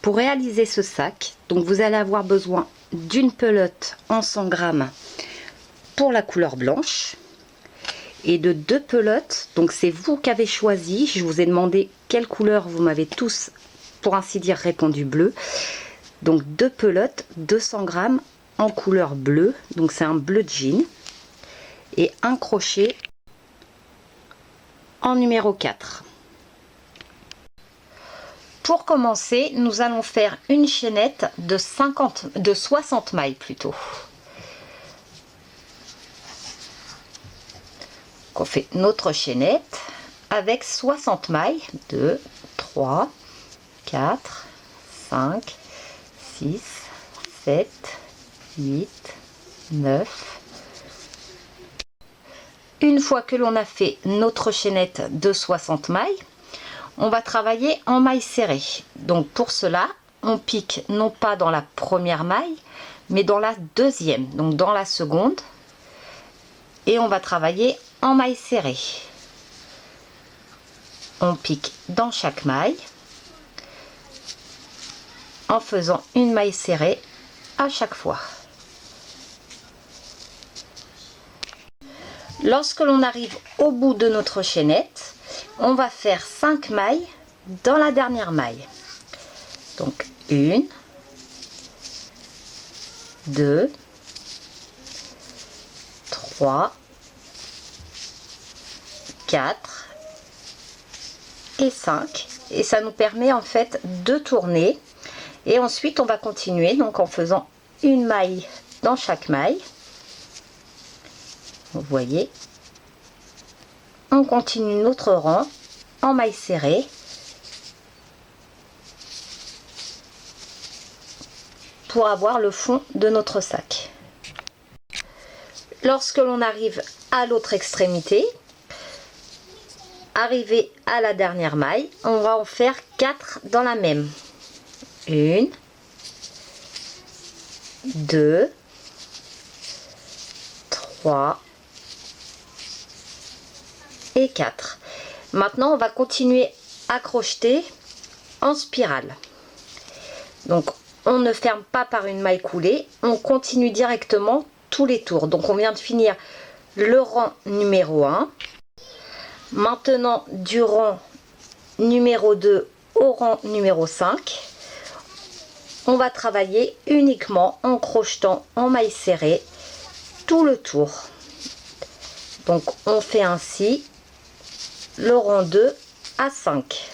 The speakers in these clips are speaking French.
Pour réaliser ce sac, donc vous allez avoir besoin d'une pelote en 100 grammes pour la couleur blanche et de 2 pelotes. Donc c'est vous qui avez choisi. Je vous ai demandé quelle couleur, vous m'avez tous pour ainsi dire répondu bleu. Donc 2 pelotes 200 grammes en couleur bleue, donc c'est un bleu jean, et un crochet en numéro 4. Pour commencer, nous allons faire une chaînette de 60 mailles plutôt. On fait notre chaînette avec 60 mailles. 2, 3, 4, 5, 6, 7, 8, 9. Une fois que l'on a fait notre chaînette de 60 mailles, on va travailler en maille serrée. Donc pour cela, on pique non pas dans la première maille, mais dans la deuxième, donc dans la seconde. Et on va travailler en maille serrée. On pique dans chaque maille en faisant une maille serrée à chaque fois. Lorsque l'on arrive au bout de notre chaînette, on va faire 5 mailles dans la dernière maille. Donc 1, 2, 3, 4 et 5. Et ça nous permet en fait de tourner. Et ensuite on va continuer donc en faisant une maille dans chaque maille. Vous voyez, on continue notre rang en maille serrée pour avoir le fond de notre sac. Lorsque l'on arrive à l'autre extrémité, arrivé à la dernière maille, on va en faire 4 dans la même. 1, 2, 3 et 4. Maintenant, on va continuer à crocheter en spirale. Donc, on ne ferme pas par une maille coulée, on continue directement tous les tours. Donc, on vient de finir le rang numéro 1. Maintenant, du rang numéro 2 au rang numéro 5, on va travailler uniquement en crochetant en maille serrée tout le tour. Donc, on fait ainsi le rang 2 à 5.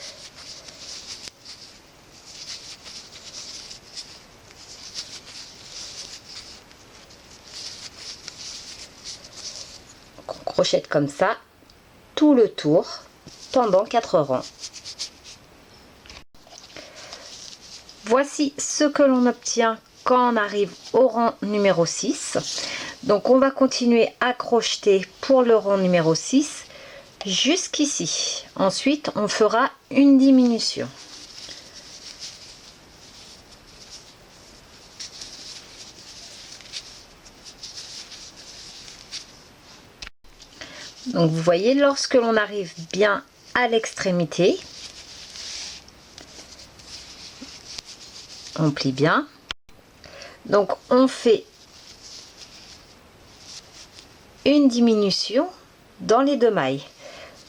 On crochette comme ça tout le tour pendant 4 rangs. Voici ce que l'on obtient quand on arrive au rang numéro 6. Donc on va continuer à crocheter pour le rang numéro 6 jusqu'ici. Ensuite on fera une diminution. Donc vous voyez, lorsque l'on arrive bien à l'extrémité, on plie bien. Donc on fait une diminution dans les 2 mailles.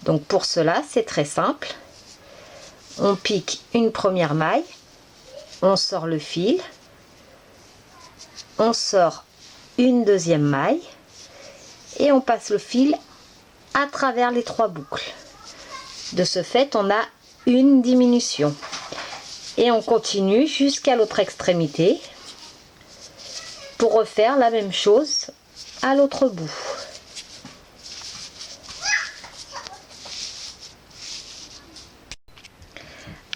Donc pour cela, c'est très simple. On pique une première maille, on sort le fil, on sort une deuxième maille et on passe le fil à travers les 3 boucles. De ce fait, on a une diminution. Et on continue jusqu'à l'autre extrémité pour refaire la même chose à l'autre bout.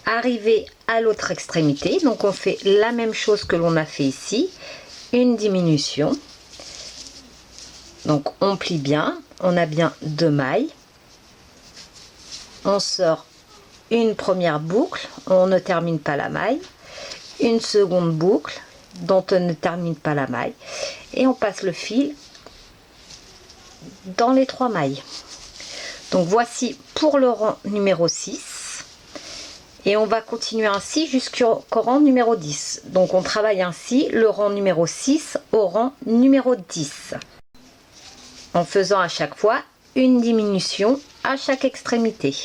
Arrivé à l'autre extrémité, donc on fait la même chose que l'on a fait ici, une diminution. Donc on plie bien, on a bien 2 mailles, on sort une première boucle, on ne termine pas la maille, une seconde boucle dont on ne termine pas la maille, et on passe le fil dans les 3 mailles. Donc voici pour le rang numéro 6. Et on va continuer ainsi jusqu'au rang numéro 10. Donc on travaille ainsi le rang numéro 6 au rang numéro 10. En faisant à chaque fois une diminution à chaque extrémité.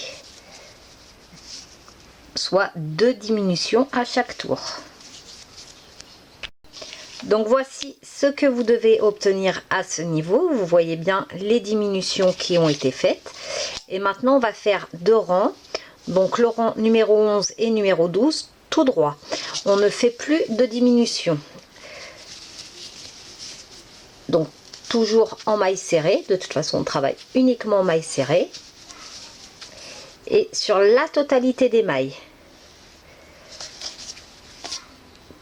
Soit 2 diminutions à chaque tour. Donc voici ce que vous devez obtenir à ce niveau. Vous voyez bien les diminutions qui ont été faites. Et maintenant on va faire 2 rangs. Donc le rang numéro 11 et numéro 12 tout droit. On ne fait plus de diminution. Donc toujours en maille serrée. De toute façon on travaille uniquement en maille serrée. Et sur la totalité des mailles.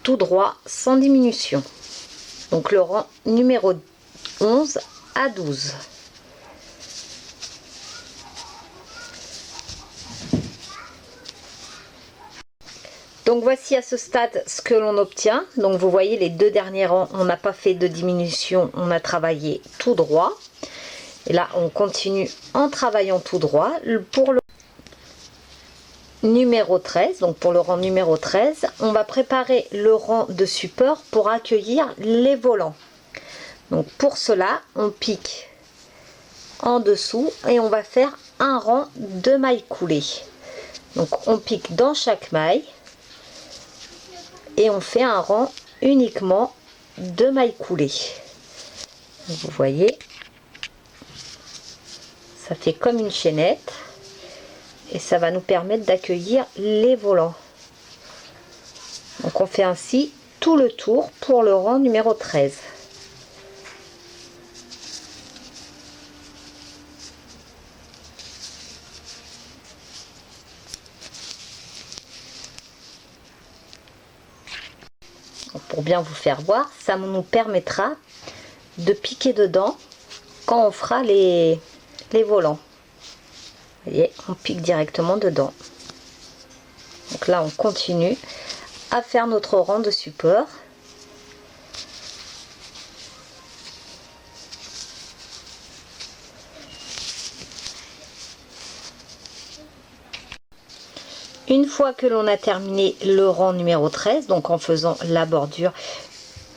Tout droit sans diminution. Donc le rang numéro 11 à 12. Donc voici à ce stade ce que l'on obtient. Donc vous voyez les 2 derniers rangs, on n'a pas fait de diminution, on a travaillé tout droit. Et là on continue en travaillant tout droit. Pour le numéro 13, donc pour le rang numéro 13, on va préparer le rang de support pour accueillir les volants. Donc pour cela, on pique en dessous et on va faire un rang de mailles coulées. Donc on pique dans chaque maille et on fait un rang uniquement de mailles coulées. Vous voyez, ça fait comme une chaînette. Et ça va nous permettre d'accueillir les volants. Donc on fait ainsi tout le tour pour le rang numéro 13. Donc pour bien vous faire voir, ça nous permettra de piquer dedans quand on fera les volants. Vous voyez, on pique directement dedans. Donc là, on continue à faire notre rang de support. Une fois que l'on a terminé le rang numéro 13, donc en faisant la bordure,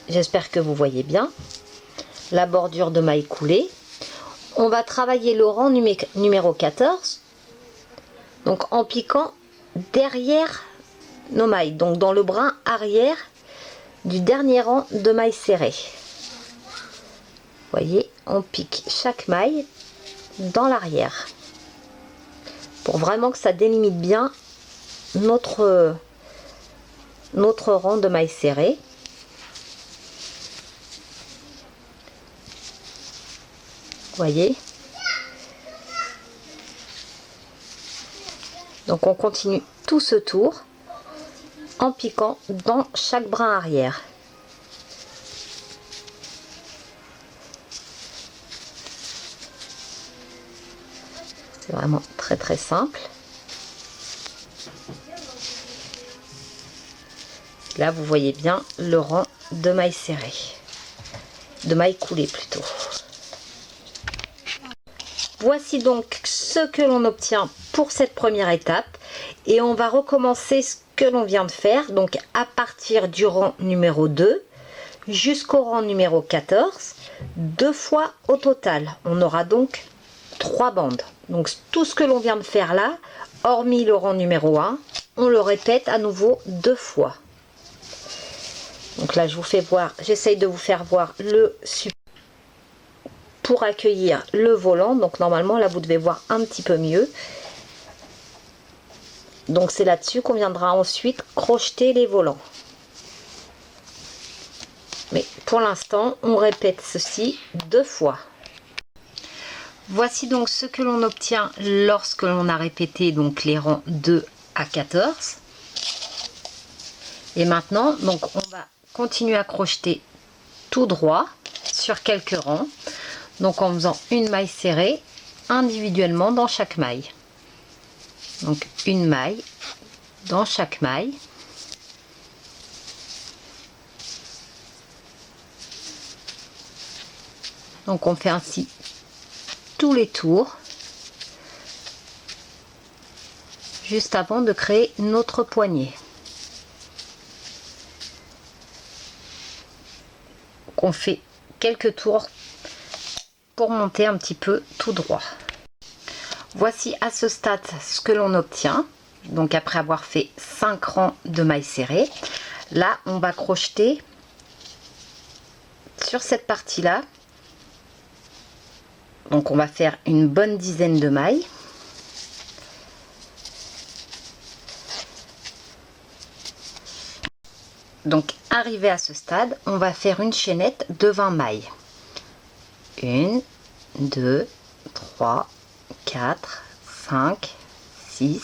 j'espère que vous voyez bien, la bordure de mailles coulées, on va travailler le rang numéro 14, donc en piquant derrière nos mailles, donc dans le brin arrière du dernier rang de mailles serrées. Vous voyez, on pique chaque maille dans l'arrière pour vraiment que ça délimite bien notre rang de mailles serrées. Vous voyez, donc on continue tout ce tour en piquant dans chaque brin arrière. C'est vraiment très très simple. Là vous voyez bien le rang de mailles serrées, de mailles coulées plutôt. Voici donc ce que l'on obtient pour cette première étape et on va recommencer ce que l'on vient de faire, donc à partir du rang numéro 2 jusqu'au rang numéro 14, 2 fois au total. On aura donc 3 bandes. Donc tout ce que l'on vient de faire là, hormis le rang numéro 1, on le répète à nouveau 2 fois. Donc là je vous fais voir, j'essaye de vous faire voir le support pour accueillir le volant. Donc normalement là vous devez voir un petit peu mieux. Donc c'est là-dessus qu'on viendra ensuite crocheter les volants. Mais pour l'instant on répète ceci 2 fois. Voici donc ce que l'on obtient lorsque l'on a répété donc les rangs 2 à 14. Et maintenant donc on va continuer à crocheter tout droit sur quelques rangs. Donc en faisant une maille serrée individuellement dans chaque maille. Donc une maille dans chaque maille. Donc on fait ainsi tous les tours juste avant de créer notre poignée. On fait quelques tours pour monter un petit peu tout droit. Voici à ce stade ce que l'on obtient. Donc après avoir fait 5 rangs de mailles serrées, là on va crocheter sur cette partie là. Donc on va faire une bonne dizaine de mailles. Donc arrivé à ce stade, on va faire une chaînette de 20 mailles. 1, 2, 3, 4, 5, 6,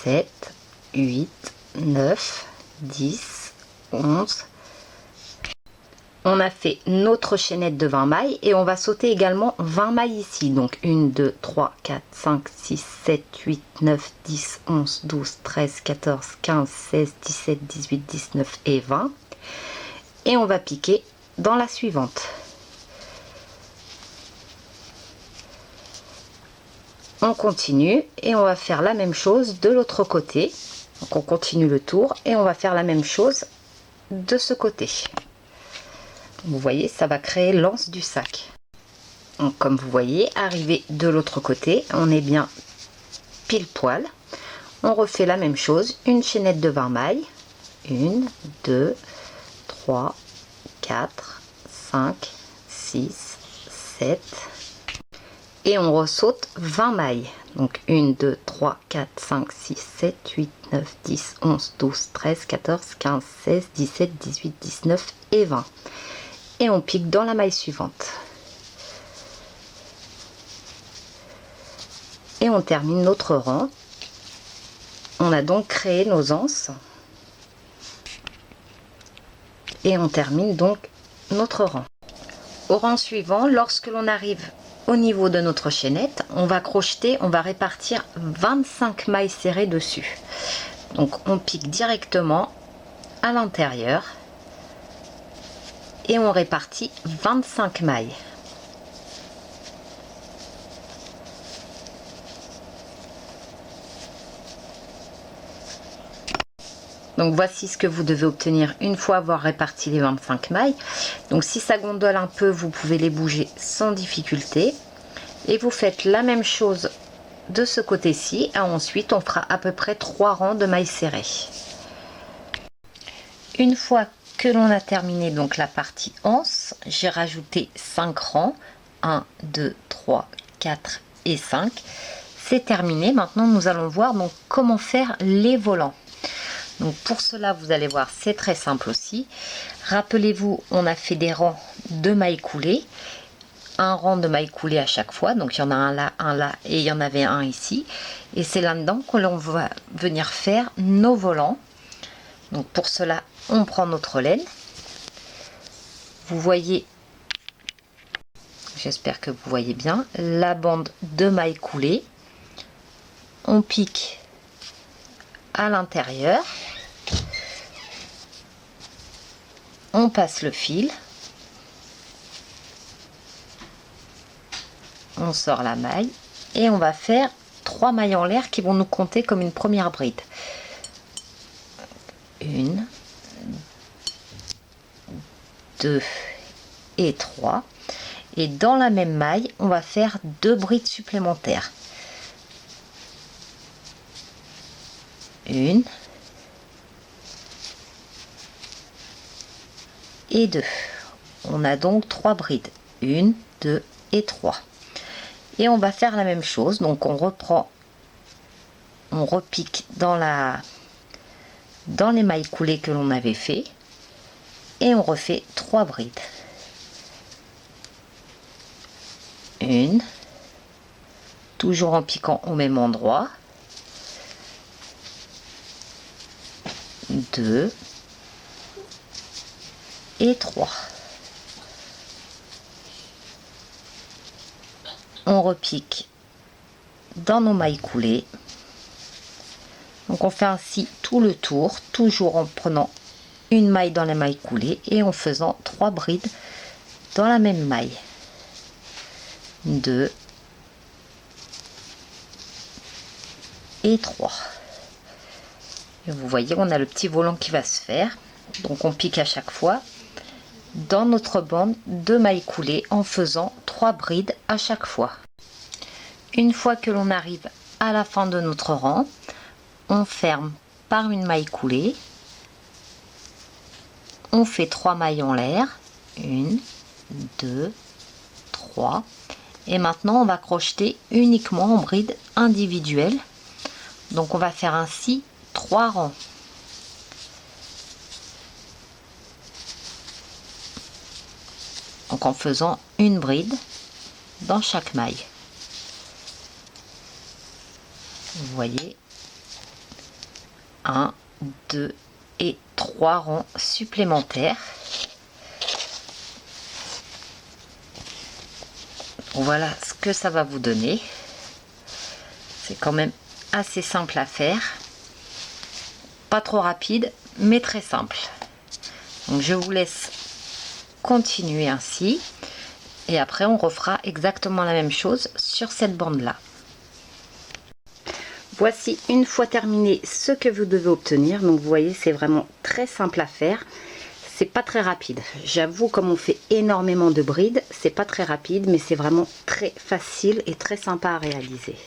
7, 8, 9, 10, 11. On a fait notre chaînette de 20 mailles et on va sauter également 20 mailles ici. Donc 1, 2, 3, 4, 5, 6, 7, 8, 9, 10, 11, 12, 13, 14, 15, 16, 17, 18, 19 et 20. Et on va piquer dans la suivante. On continue et on va faire la même chose de l'autre côté. Donc on continue le tour et on va faire la même chose de ce côté. Vous voyez, ça va créer l'anse du sac. Donc, comme vous voyez, arrivé de l'autre côté, on est bien pile poil. On refait la même chose, une chaînette de 20 mailles. 1, 2, 3, 4, 5, 6, 7. Et on ressaute 20 mailles. Donc 1, 2, 3, 4, 5, 6, 7, 8, 9, 10, 11, 12, 13, 14, 15, 16, 17, 18, 19 et 20. Et on pique dans la maille suivante. Et on termine notre rang. On a donc créé nos anses. Et on termine donc notre rang. Au rang suivant, lorsque l'on arrive au niveau de notre chaînette, on va crocheter, on va répartir 25 mailles serrées dessus. Donc on pique directement à l'intérieur. Et on répartit 25 mailles. Donc voici ce que vous devez obtenir une fois avoir réparti les 25 mailles. Donc si ça gondole un peu, vous pouvez les bouger sans difficulté. Et vous faites la même chose de ce côté-ci. Et ensuite, on fera à peu près 3 rangs de mailles serrées. Une fois que l'on a terminé donc la partie anse, j'ai rajouté 5 rangs, 1, 2, 3, 4 et 5. C'est terminé. Maintenant nous allons voir donc comment faire les volants. Donc pour cela, vous allez voir, c'est très simple aussi. Rappelez-vous, on a fait des rangs de mailles coulées, un rang de mailles coulées à chaque fois. Donc il y en a un là et il y en avait un ici, et c'est là-dedans que l'on va venir faire nos volants. Donc pour cela, on prend notre laine. Vous voyez, j'espère que vous voyez bien, la bande de mailles coulées. On pique à l'intérieur. On passe le fil. On sort la maille. Et on va faire 3 mailles en l'air qui vont nous compter comme une première bride. 1, 2 et 3. Et dans la même maille, on va faire 2 brides supplémentaires. 1 et 2. On a donc 3 brides. 1, 2 et 3. Et on va faire la même chose. Donc on reprend, on repique dans les mailles coulées que l'on avait fait. Et on refait 3 brides. 1, toujours en piquant au même endroit. 2 et 3. On repique dans nos mailles coulées. Donc on fait ainsi tout le tour, toujours en prenant une maille dans les mailles coulées et en faisant 3 brides dans la même maille. 2 étroit. Et vous voyez, on a le petit volant qui va se faire. Donc on pique à chaque fois dans notre bande de mailles coulées en faisant 3 brides à chaque fois. Une fois que l'on arrive à la fin de notre rang, on ferme par une maille coulée. On fait 3 mailles en l'air. 1, 2, 3. Et maintenant on va crocheter uniquement en bride individuelle. Donc on va faire ainsi 3 rangs. Donc en faisant une bride dans chaque maille. Vous voyez, 1, 2 et 3 rangs supplémentaires. Voilà ce que ça va vous donner. C'est quand même assez simple à faire. Pas trop rapide, mais très simple. Donc je vous laisse continuer ainsi. Et après, on refera exactement la même chose sur cette bande-là. Voici une fois terminé ce que vous devez obtenir. Donc vous voyez, c'est vraiment très simple à faire. C'est pas très rapide. J'avoue, comme on fait énormément de brides, c'est pas très rapide, mais c'est vraiment très facile et très sympa à réaliser.